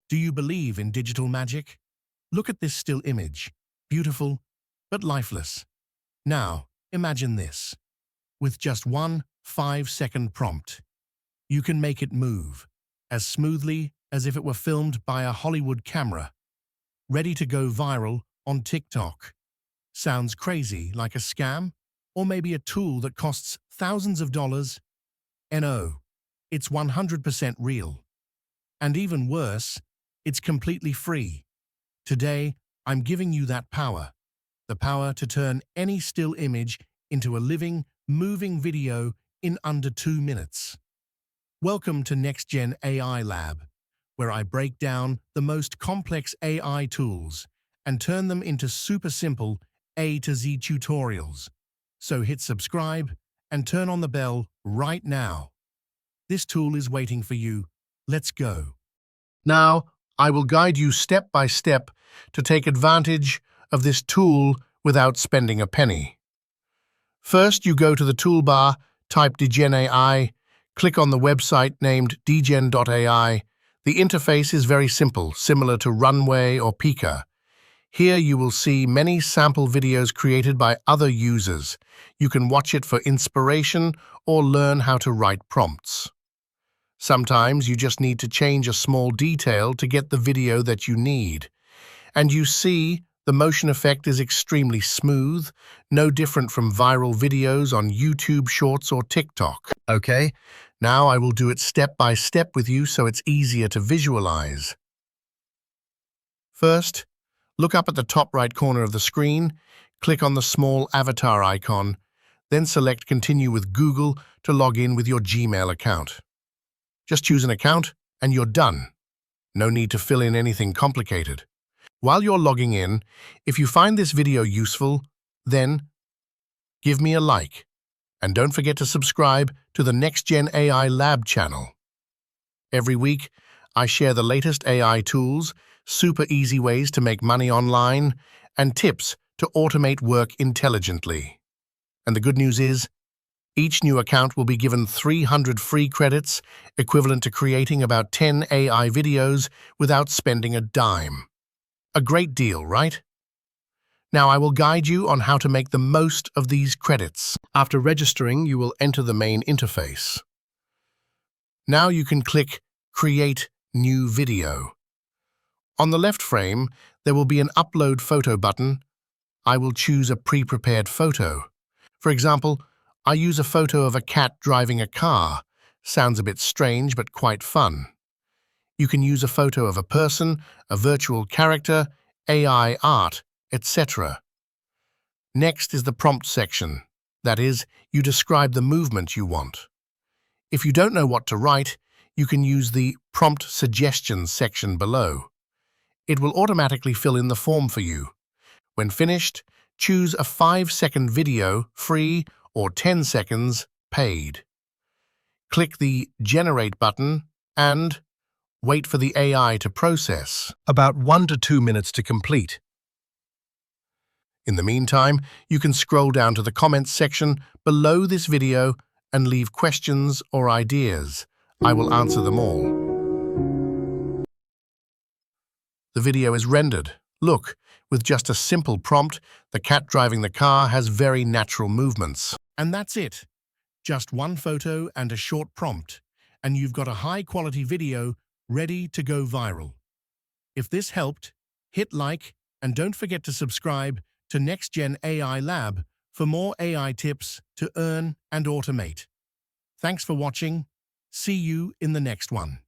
Do you believe in digital magic? Look at this still image. Beautiful, but lifeless. Now, imagine this. With just one 5-second prompt, you can make it move as smoothly as if it were filmed by a Hollywood camera, ready to go viral on TikTok. Sounds crazy, like a scam? Or maybe a tool that costs thousands of dollars? No, it's 100% real. And even worse, it's completely free. Today, I'm giving you that power. The power to turn any still image into a living, moving video in under 2 minutes. Welcome to NextGen AI Lab, where I break down the most complex AI tools and turn them into super simple A to Z tutorials. So hit subscribe and turn on the bell right now. This tool is waiting for you. Let's go. Now, I will guide you step by step to take advantage of this tool without spending a penny. First, you go to the toolbar, type Digen.ai, click on the website named Digen.ai. The interface is very simple, similar to Runway or Pika. Here you will see many sample videos created by other users. You can watch it for inspiration or learn how to write prompts. Sometimes you just need to change a small detail to get the video that you need. And you see, the motion effect is extremely smooth, no different from viral videos on YouTube Shorts or TikTok. Okay, now I will do it step by step with you so it's easier to visualize. First, look up at the top right corner of the screen, click on the small avatar icon, then select Continue with Google to log in with your Gmail account. Just choose an account and you're done. No need to fill in anything complicated. While you're logging in, if you find this video useful, then give me a like. And don't forget to subscribe to the NextGen AI Lab channel. Every week, I share the latest AI tools, super easy ways to make money online, and tips to automate work intelligently. And the good news is, each new account will be given 300 free credits, equivalent to creating about 10 AI videos without spending a dime. A great deal, right? Now I will guide you on how to make the most of these credits. After registering, you will enter the main interface. Now you can click Create New Video. On the left frame, there will be an Upload Photo button. I will choose a pre-prepared photo. For example, I use a photo of a cat driving a car. Sounds a bit strange, but quite fun. You can use a photo of a person, a virtual character, AI art, etc. Next is the prompt section. That is, you describe the movement you want. If you don't know what to write, you can use the Prompt Suggestions section below. It will automatically fill in the form for you. When finished, choose a 5-second video, free, or 10 seconds, paid. Click the Generate button and wait for the AI to process. About 1 to 2 minutes to complete. In the meantime, you can scroll down to the comments section below this video and leave questions or ideas. I will answer them all. The video is rendered. Look, with just a simple prompt, the cat driving the car has very natural movements. And that's it. Just one photo and a short prompt, and you've got a high-quality video ready to go viral. If this helped, hit like and don't forget to subscribe to NextGen AI Lab for more AI tips to earn and automate. Thanks for watching. See you in the next one.